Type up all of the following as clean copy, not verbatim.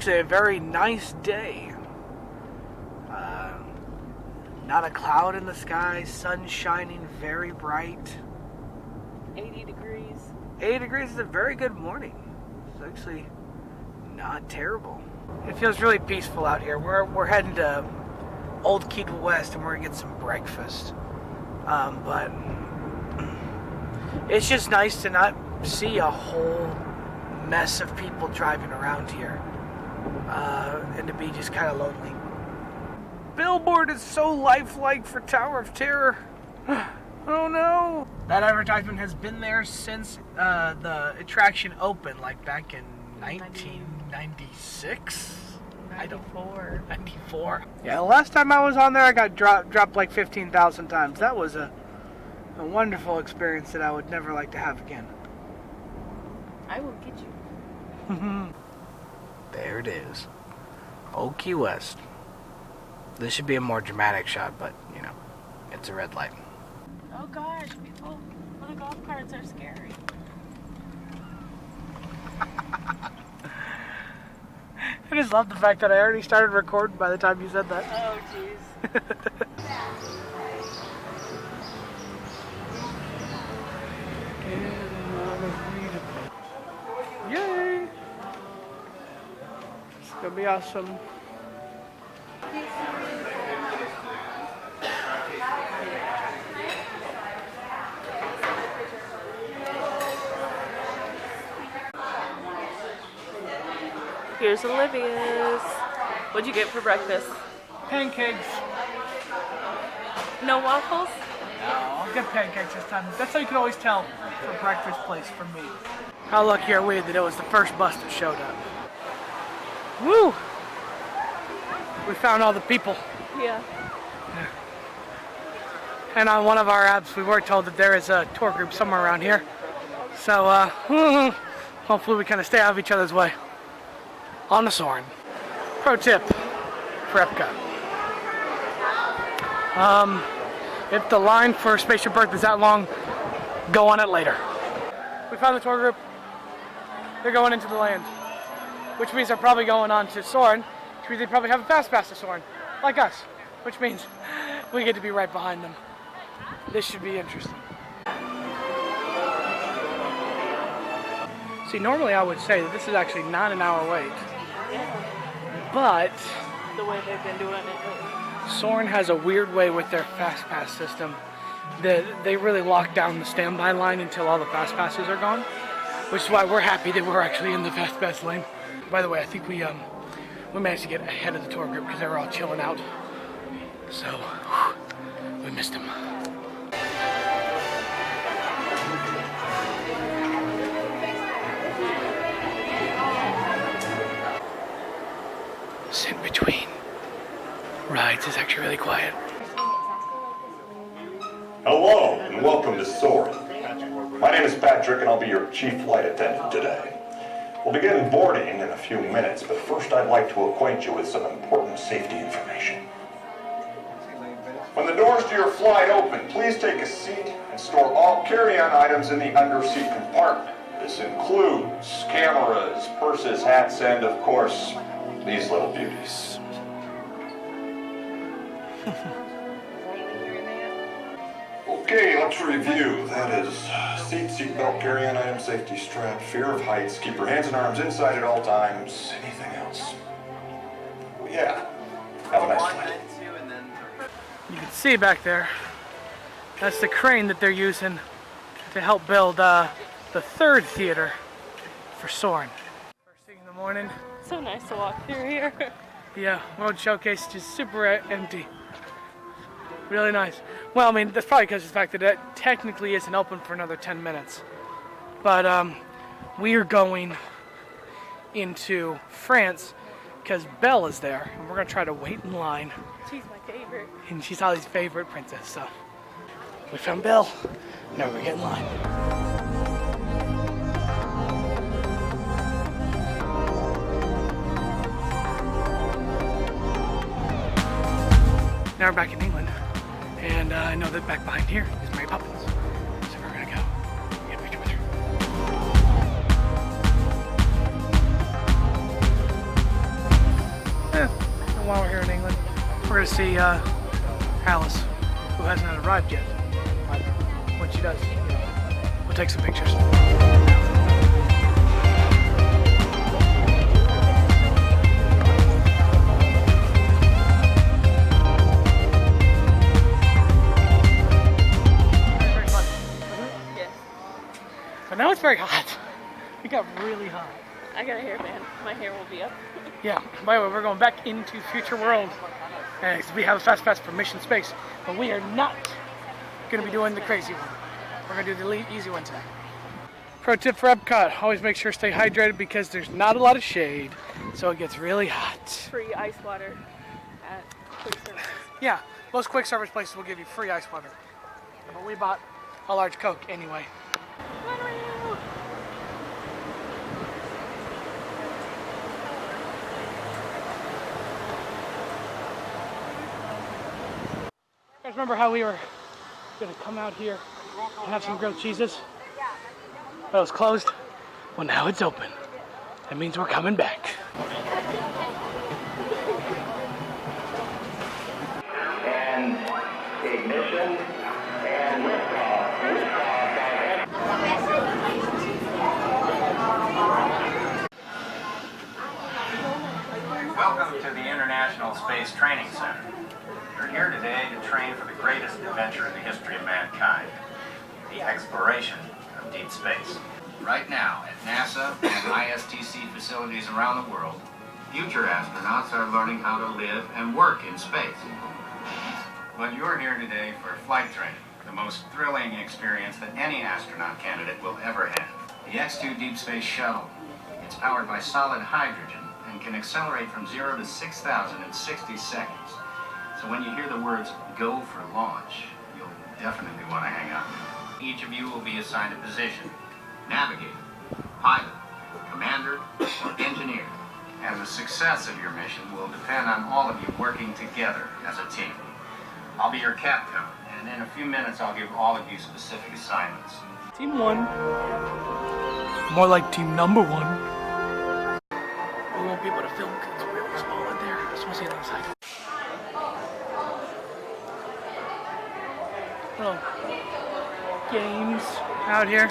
actually a very nice day. Not a cloud in the sky, sun shining very bright. 80 degrees. 80 degrees is a very good morning. It's actually not terrible. It feels really peaceful out here. We're heading to Old Key West and we're gonna get some breakfast. But it's just nice to not see a whole mess of people driving around here. And to be just kind of lonely. Billboard is so lifelike for Tower of Terror. Oh no! That advertisement has been there since the attraction opened, like back in 1996? 94. 94. Yeah, the last time I was on there, I got dropped like 15,000 times. That was a wonderful experience that I would never like to have again. I will get you. There it is. Old Key West. This should be a more dramatic shot, but, you know, it's a red light. Oh gosh, people with the golf carts are scary. I just love the fact that I already started recording by the time you said that. Oh jeez. Yay! It's gonna be awesome. Here's Olivia's. What'd you get for breakfast? Pancakes. No waffles? No, I'll get pancakes this time. That's how you can always tell for a breakfast place for me. How lucky are we that it was the first bus that showed up? Woo! We found all the people. Yeah. And on one of our apps, we were told that there is a tour group somewhere around here. So, hopefully we kind of stay out of each other's way. On the Soarin'. Pro tip for Epcot. If the line for Spaceship Earth is that long, go on it later. We found the tour group. They're going into the land, which means they're probably going on to Soarin', which means they probably have a fast pass to Soarin', like us, which means we get to be right behind them. This should be interesting. See, normally I would say that this is actually not an hour wait. Yeah. But The way they've been doing it. Soarin' has a weird way with their fast pass system that they really lock down the standby line until all the fast passes are gone, which is why we're happy that we're actually in the fast pass lane. By the way, I think we managed to get ahead of the tour group because they were all chilling out. So we missed them. This in between rides is actually really quiet. Hello and welcome to Soarin'. My name is Patrick and I'll be your chief flight attendant today. We'll begin boarding in a few minutes, but first I'd like to acquaint you with some important safety information. When the doors to your flight open, please take a seat and store all carry-on items in the underseat compartment. This includes cameras, purses, hats, and of course, these little beauties. Okay, let's review. That is seat belt, carry-on item, safety strap, fear of heights, keep your hands and arms inside at all times. Anything else? Yeah. Have a nice flight. You can see back there, that's the crane that they're using to help build the third theater for Soarin'. First thing in the morning. So nice to walk through here. Yeah, World Showcase just super empty. Really nice. Well, I mean, that's probably because of the fact that it technically isn't open for another 10 minutes. But we are going into France because Belle is there, and we're going to try to wait in line. She's my favorite. And she's Holly's favorite princess, so we found Belle. Now we're getting in line. Now we're back in England, and I know that back behind here is Mary Poppins, so we're gonna go get a picture with her. while we're here in England. We're going to see Alice, who hasn't arrived yet. But when she does, we'll take some pictures. But now it's very hot. It got really hot. I got a hairband. My hair will be up. Yeah, by the way, we're going back into Future World. And we have a fast pass for Mission Space. But we are not going to be doing the crazy one. We're going to do the easy one today. Pro tip for Epcot, always make sure to stay hydrated because there's not a lot of shade. So it gets really hot. Free ice water at quick service. Yeah, most quick service places will give you free ice water. But we bought a large Coke anyway. You guys remember how we were going to come out here and have some grilled cheeses? But it was closed. Well, now it's open. That means we're coming back. And ignition and liftoff. Welcome to the International Space Training Center. You're here today to train for the greatest adventure in the history of mankind, the exploration of deep space. Right now, at NASA and ISTC facilities around the world, future astronauts are learning how to live and work in space. But you're here today for flight training, the most thrilling experience that any astronaut candidate will ever have. The X-2 Deep Space Shuttle. It's powered by solid hydrogen and can accelerate from 0 to 6,000 in 60 seconds. So when you hear the words, "go for launch," you'll definitely want to hang out. Each of you will be assigned a position: navigator, pilot, commander, or engineer. And the success of your mission will depend on all of you working together as a team. I'll be your captain, and in a few minutes I'll give all of you specific assignments. Team 1. More like team number 1. We won't be able to film because it's really small in there. I just want to see it outside. Little games out here.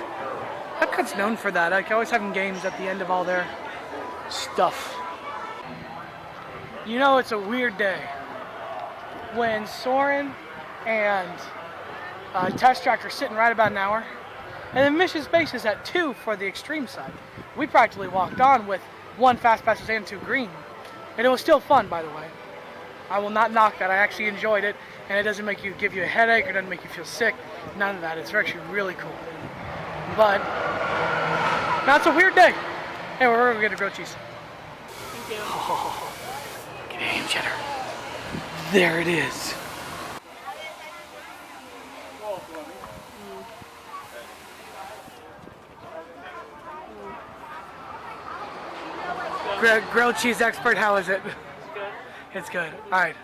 Epcot's known for that. Like, always having games at the end of all their stuff. You know, it's a weird day when Soarin' and Test Track are sitting right about an hour, and then Mission Space is at 2 for the extreme side. We practically walked on with 1 fast passes and 2 green, and it was still fun, by the way. I will not knock that. I actually enjoyed it, and it doesn't give you a headache or doesn't make you feel sick. None of that. It's actually really cool. But now it's a weird day. Hey, we're gonna get a grilled cheese. Thank you. Oh, look at ham cheddar. There it is. Grilled cheese expert, how is it? Good. It's good. All right.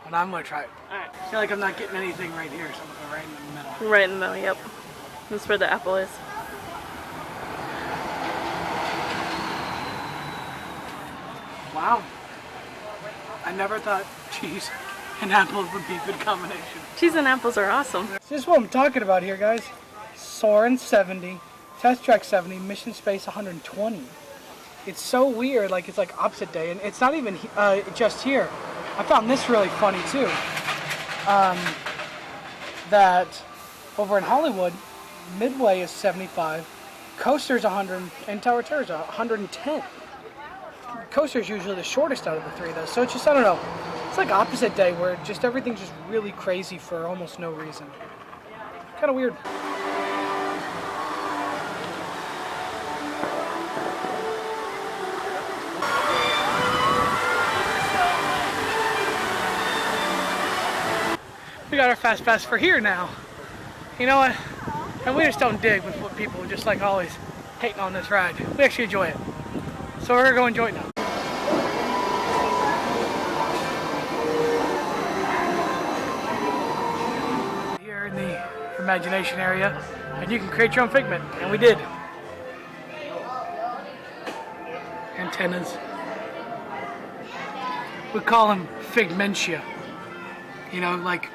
Well, I'm gonna try it. All right. I feel like I'm not getting anything right here, so I'm gonna go right in the middle. Right in the middle, yep. That's where the apple is. Wow. I never thought cheese and apples would be a good combination. Cheese and apples are awesome. This is what I'm talking about here, guys. Soarin' 70, Test Track 70, Mission Space 120. It's so weird, like it's like opposite day, and it's not even just here. I found this really funny too. That over in Hollywood, Midway is 75, Coaster's 100, and Tower Terror's 110. Coaster's usually the shortest out of the 3 though, so it's just, I don't know. It's like opposite day where just everything's just really crazy for almost no reason. Kind of weird. We got our fast pass for here now. You know what? And we just don't dig with what people just like always hating on this ride. We actually enjoy it. So we're gonna go enjoy it now. Here in the imagination area, and you can create your own figment, and we did. Antennas. We call them figmentia. You know, like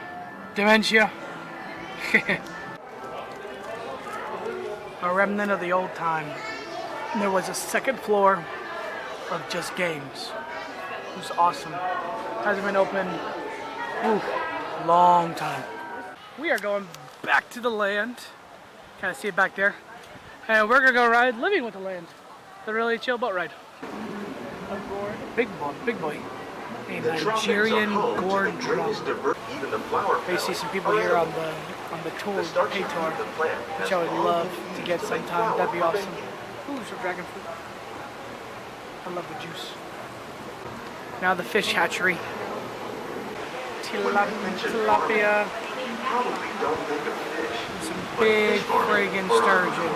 dementia. A remnant of the old time. And there was a second floor of just games. It was awesome. Hasn't been open, long time. We are going back to the land. Kind of see it back there. And we're gonna go ride Living with the Land. The really chill boat ride. Big boy. A Nigerian gourd drum. I see some people here on the tour, pay tour, which I would love to get sometime. That'd be awesome. Ooh, some dragon fruit. I love the juice. Now the fish hatchery. Tilapia. Some big friggin' sturgeon.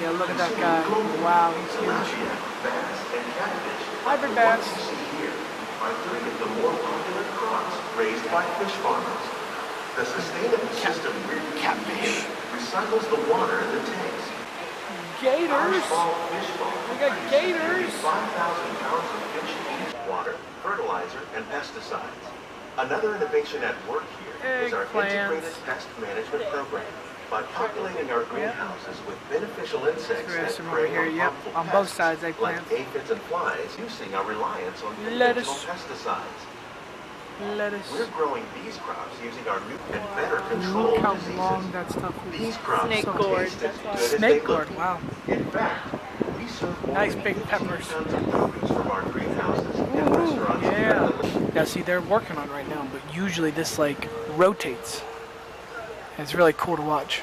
Yeah, look at that guy. Wow, he's huge. Hybrid bass. Are three of the more popular crops raised by fish farmers. The sustainable system Catfish. recycles the water in the tanks. Gators. We got gators. 5,000 pounds of fish each. Water, fertilizer, and pesticides. Another innovation at work here is our integrated pest management program. By populating our greenhouses with beneficial insects that prey on harmful on both sides they pests, plant. like aphids and flies, reducing our reliance on conventional pesticides. Lettuce. We're growing these crops using our new and better control Look how diseases. long that stuff is. These crops Snake don't gourd, taste as that's good why. as they Snake look. gourd, wow. In fact, we serve more Nice than big peppers. 18 tons of produce from our greenhouses and restaurants here Yeah. in the Now see, they're working on it right now, but usually this like rotates. And it's really cool to watch.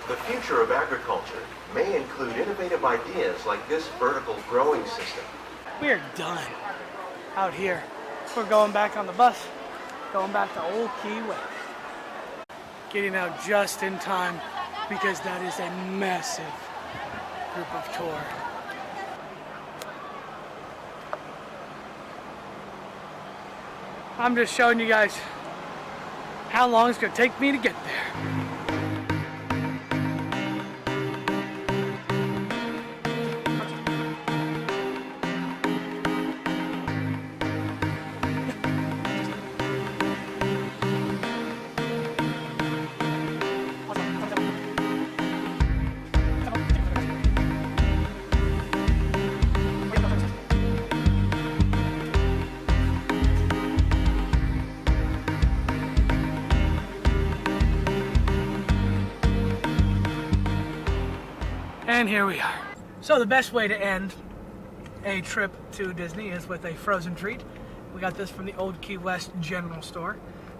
The future of agriculture may include innovative ideas like this vertical growing system. We are done out here. We're going back on the bus, going back to Old Key West. Getting out just in time because that is a massive group of tour. I'm just showing you guys how long it's going to take me to get there. And here we are. So the best way to end a trip to Disney is with a frozen treat. We got this from the Old Key West General Store.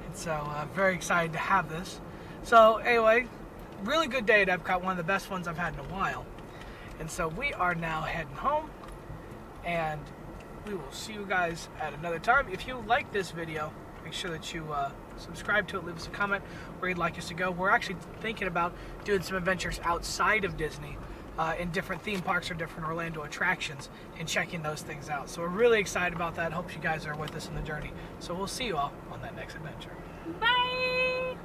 And so very excited to have this. So anyway, really good day at Epcot, one of the best ones I've had in a while. And so we are now heading home, and we will see you guys at another time. If you like this video, make sure that you subscribe to it, leave us a comment where you'd like us to go. We're actually thinking about doing some adventures outside of Disney in different theme parks or different Orlando attractions and checking those things out. So we're really excited about that. Hope you guys are with us in the journey. So we'll see you all on that next adventure. Bye!